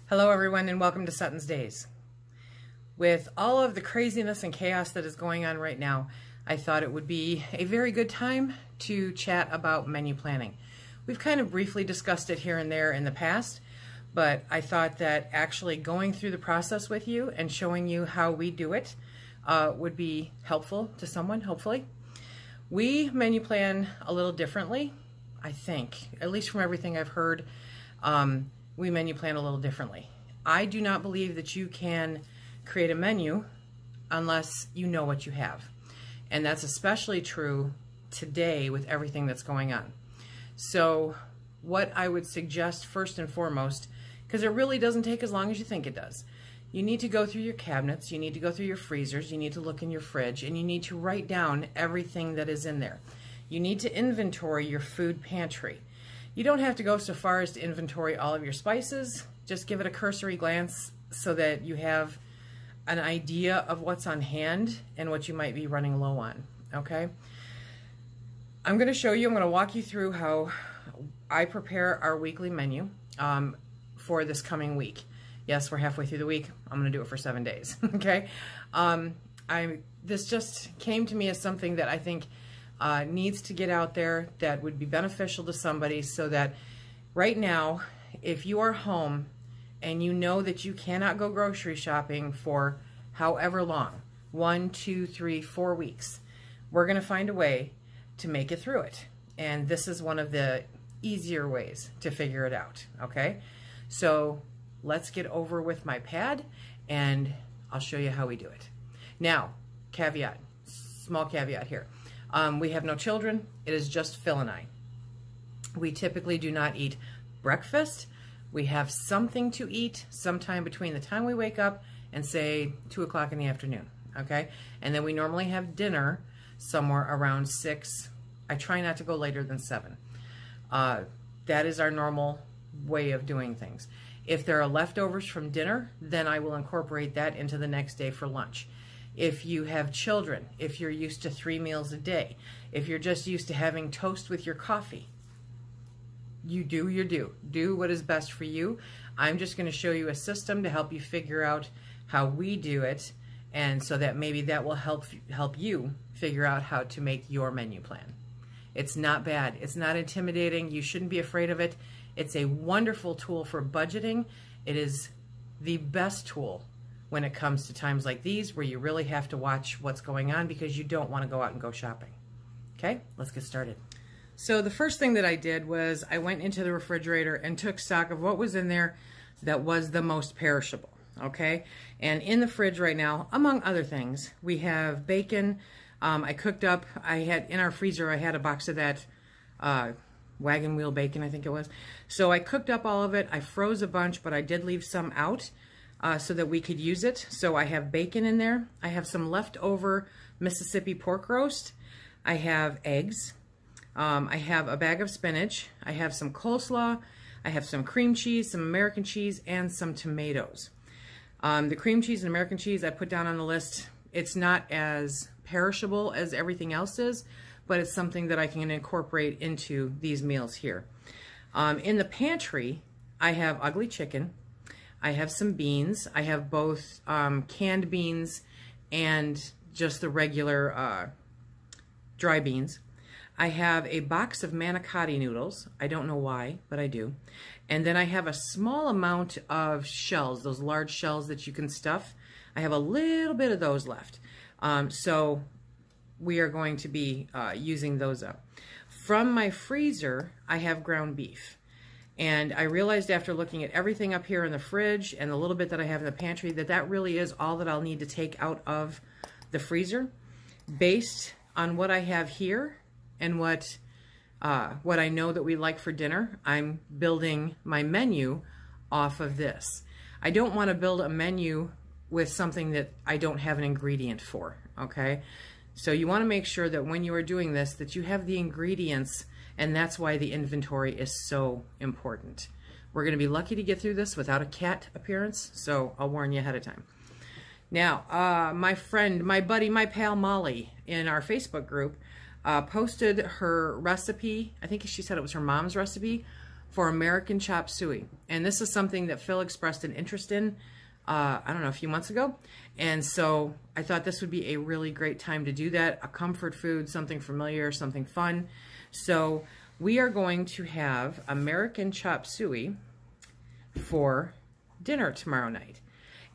Hello everyone and welcome to SuttonsDaze. With all of the craziness and chaos that is going on right now, I thought it would be a very good time to chat about menu planning. We've kind of briefly discussed it here and there in the past, but I thought that actually going through the process with you and showing you how we do it would be helpful to someone, hopefully. We menu plan a little differently, I think, at least from everything I've heard. We menu plan a little differently. I do not believe that you can create a menu unless you know what you have. And that's especially true today with everything that's going on. So what I would suggest first and foremost, because it really doesn't take as long as you think it does, you need to go through your cabinets, you need to go through your freezers, you need to look in your fridge, and you need to write down everything that is in there. You need to inventory your food pantry. You don't have to go so far as to inventory all of your spices. Just give it a cursory glance so that you have an idea of what's on hand and what you might be running low on, okay? I'm going to walk you through how I prepare our weekly menu for this coming week. Yes, we're halfway through the week. I'm going to do it for 7 days, okay? This just came to me as something that I think needs to get out there, that would be beneficial to somebody, so that right now, if you are home and you know that you cannot go grocery shopping for however long, 1, 2, 3, 4 weeks, we're going to find a way to make it through it. And this is one of the easier ways to figure it out, okay? So let's get over with my pad and I'll show you how we do it. Now, caveat, small caveat here. We have no children. It is just Phil and I. We typically do not eat breakfast. We have something to eat sometime between the time we wake up and say 2 o'clock in the afternoon, okay? And then we normally have dinner somewhere around 6. I try not to go later than 7. That is our normal way of doing things. If there are leftovers from dinner, then I will incorporate that into the next day for lunch. If you have children, if you're used to 3 meals a day, if you're just used to having toast with your coffee, you do your do. Do what is best for you. I'm just going to show you a system to help you figure out how we do it, and so that maybe that will help you figure out how to make your menu plan. It's not bad. It's not intimidating. You shouldn't be afraid of it. It's a wonderful tool for budgeting. It is the best tool when it comes to times like these where you really have to watch what's going on because you don't want to go out and go shopping. Okay, let's get started. So the first thing that I did was I went into the refrigerator and took stock of what was in there that was the most perishable, okay? And in the fridge right now, among other things, we have bacon. I cooked up, in our freezer, I had a box of that wagon wheel bacon, I think it was. So I cooked up all of it. I froze a bunch, but I did leave some out so that we could use it. So I have bacon in there. I have some leftover Mississippi pork roast. I have eggs. I have a bag of spinach. I have some coleslaw. I have some cream cheese, some American cheese, and some tomatoes. The cream cheese and American cheese I put down on the list. It's not as perishable as everything else is, but it's something that I can incorporate into these meals here. In the pantry, I have ugly chicken. I have some beans. I have both canned beans and just the regular dry beans. I have a box of manicotti noodles. I don't know why, but I do. And then I have a small amount of shells, those large shells that you can stuff. I have a little bit of those left. So we are going to be using those up. From my freezer, I have ground beef. And I realized after looking at everything up here in the fridge and the little bit that I have in the pantry that that really is all that I'll need to take out of the freezer. Based on what I have here and what I know that we like for dinner, I'm building my menu off of this. I don't want to build a menu with something that I don't have an ingredient for, okay? So you want to make sure that when you are doing this, that you have the ingredients, and that's why the inventory is so important. We're going to be lucky to get through this without a cat appearance, so I'll warn you ahead of time. Now, my friend, my buddy, my pal Molly in our Facebook group posted her recipe. I think she said it was her mom's recipe for American chop suey. And this is something that Phil expressed an interest in, I don't know, a few months ago. And so I thought this would be a really great time to do that. A comfort food, something familiar, something fun. So we are going to have American chop suey for dinner tomorrow night.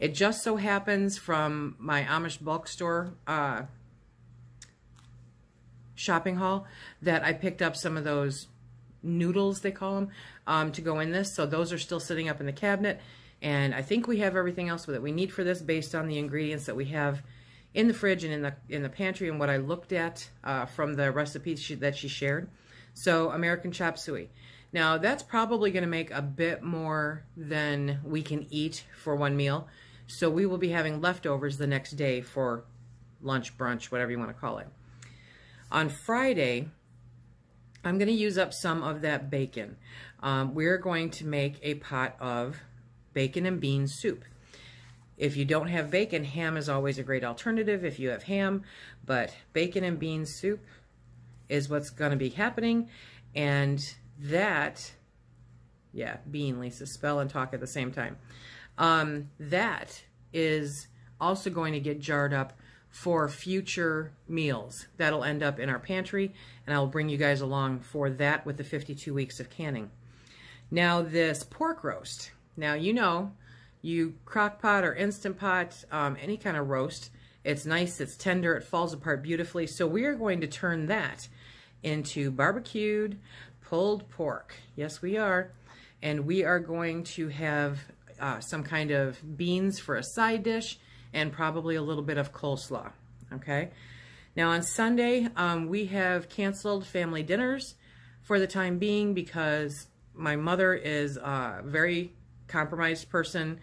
It just so happens from my Amish bulk store shopping haul that I picked up some of those noodles, they call them, to go in this. So those are still sitting up in the cabinet. And I think we have everything else that we need for this based on the ingredients that we have in the fridge and in the pantry and what I looked at from the recipes that she shared. So American chop suey. Now that's probably going to make a bit more than we can eat for one meal. So we will be having leftovers the next day for lunch, brunch, whatever you want to call it. On Friday, I'm going to use up some of that bacon. We're going to make a pot of bacon and bean soup. If you don't have bacon, ham is always a great alternative if you have ham, but bacon and bean soup is what's going to be happening. And that, yeah, bean, Lisa, spell and talk at the same time. That is also going to get jarred up for future meals. That'll end up in our pantry, and I'll bring you guys along for that with the 52 weeks of canning. Now this pork roast. Now you know, you crock pot or Instant Pot, any kind of roast, it's nice, it's tender, it falls apart beautifully. So we are going to turn that into barbecued pulled pork. Yes, we are. And we are going to have some kind of beans for a side dish and probably a little bit of coleslaw, okay? Now on Sunday, we have canceled family dinners for the time being because my mother is a very compromised person.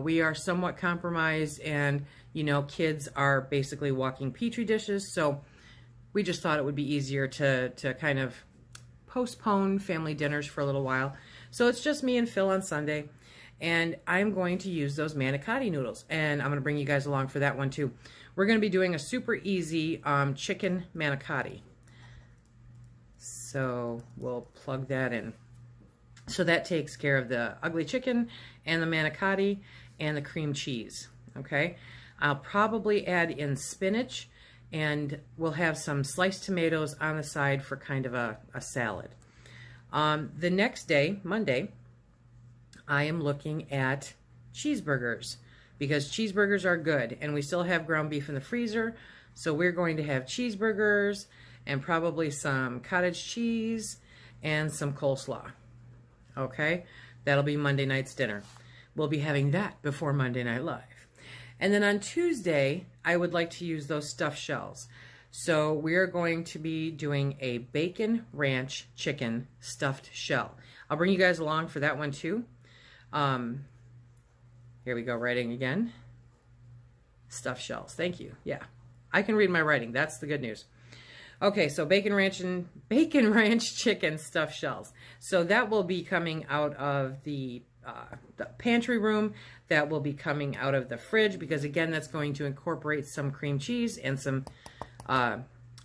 We are somewhat compromised, and, you know, kids are basically walking petri dishes, so we just thought it would be easier to kind of postpone family dinners for a little while. So it's just me and Phil on Sunday. And I'm going to use those manicotti noodles, and I'm going to bring you guys along for that one too. We're going to be doing a super easy chicken manicotti. So we'll plug that in. So that takes care of the ugly chicken and the manicotti and the cream cheese. Okay, I'll probably add in spinach, and we'll have some sliced tomatoes on the side for kind of a salad. The next day, Monday, I am looking at cheeseburgers because cheeseburgers are good, and we still have ground beef in the freezer. So we're going to have cheeseburgers and probably some cottage cheese and some coleslaw. Okay, that'll be Monday night's dinner. We'll be having that before Monday Night Live. And then on Tuesday, I would like to use those stuffed shells. So we're going to be doing a bacon ranch chicken stuffed shell. I'll bring you guys along for that one too. Here we go, writing again. Stuffed shells, thank you. Yeah, I can read my writing, that's the good news. Okay, so bacon ranch chicken stuffed shells. So that will be coming out of the pantry room. That will be coming out of the fridge because, again, that's going to incorporate some cream cheese and some, I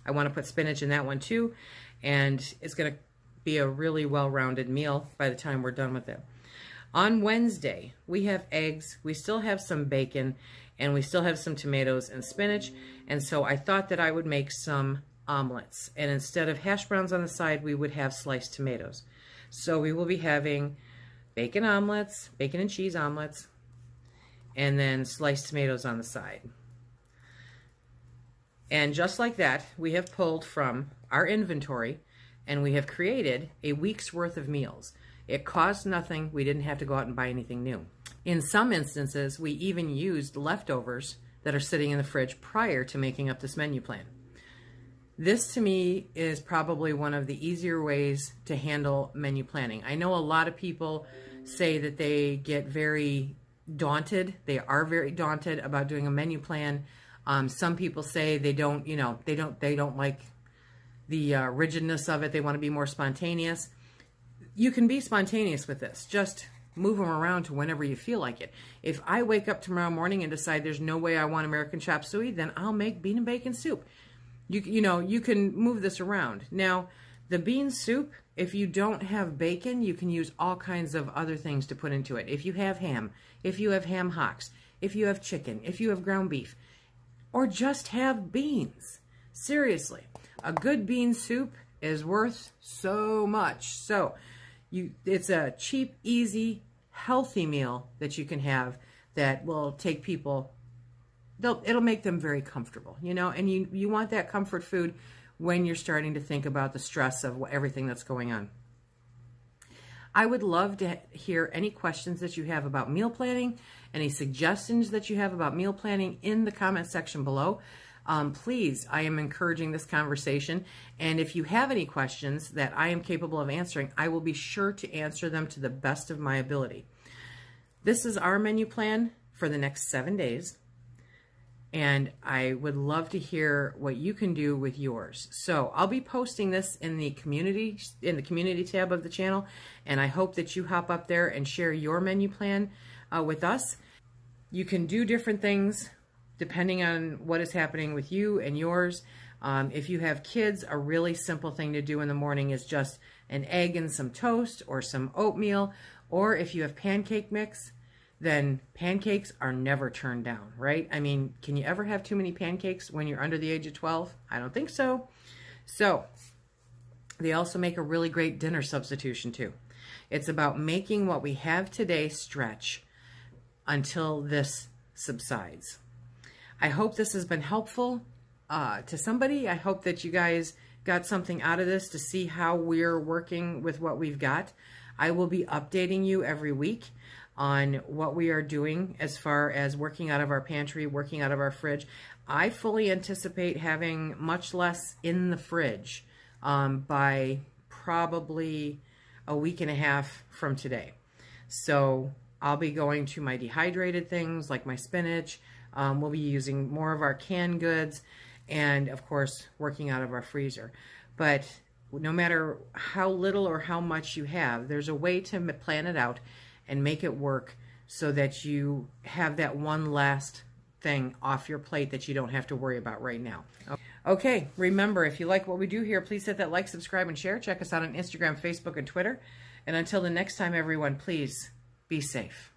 want to put spinach in that one too. And it's going to be a really well-rounded meal by the time we're done with it. On Wednesday, we have eggs, we still have some bacon, and we still have some tomatoes and spinach. And so I thought that I would make some omelets. And instead of hash browns on the side, we would have sliced tomatoes. So we will be having bacon omelets, bacon and cheese omelets, and then sliced tomatoes on the side. And just like that, we have pulled from our inventory and we have created a week's worth of meals. It cost nothing. We didn't have to go out and buy anything new. In some instances, we even used leftovers that are sitting in the fridge prior to making up this menu plan. This to me is probably one of the easier ways to handle menu planning. I know a lot of people say that they get very daunted. They are very daunted about doing a menu plan. Some people say they don't, you know, they don't like the rigidness of it. They want to be more spontaneous. You can be spontaneous with this. Just move them around to whenever you feel like it. If I wake up tomorrow morning and decide there's no way I want American chop suey, then I'll make bean and bacon soup. You know, you can move this around. Now, the bean soup If you don't have bacon, you can use all kinds of other things to put into it. If you have ham, if you have ham hocks, if you have chicken, if you have ground beef, or just have beans. Seriously, a good bean soup is worth so much. So it's a cheap, easy, healthy meal that you can have that will take people, it'll make them very comfortable, you know, and you want that comfort food when you're starting to think about the stress of everything that's going on. I would love to hear any questions that you have about meal planning, any suggestions that you have about meal planning in the comment section below. Please, I am encouraging this conversation, and if you have any questions that I am capable of answering, I will be sure to answer them to the best of my ability. This is our menu plan for the next 7 days, and I would love to hear what you can do with yours. So I'll be posting this in the community tab of the channel, and I hope that you hop up there and share your menu plan with us. You can do different things depending on what is happening with you and yours. If you have kids, a really simple thing to do in the morning is just an egg and some toast or some oatmeal, or if you have pancake mix, then pancakes are never turned down, right? I mean, can you ever have too many pancakes when you're under the age of 12? I don't think so. So they also make a really great dinner substitution too. It's about making what we have today stretch until this subsides. I hope this has been helpful to somebody. I hope that you guys got something out of this to see how we're working with what we've got. I will be updating you every week on what we are doing as far as working out of our pantry, working out of our fridge. I fully anticipate having much less in the fridge by probably a week and a half from today. So I'll be going to my dehydrated things like my spinach. We'll be using more of our canned goods, and of course working out of our freezer. But no matter how little or how much you have, there's a way to plan it out and make it work so that you have that one last thing off your plate that you don't have to worry about right now. Okay, remember, if you like what we do here, please hit that like, subscribe, and share. Check us out on Instagram, Facebook, and Twitter. And until the next time, everyone, please be safe.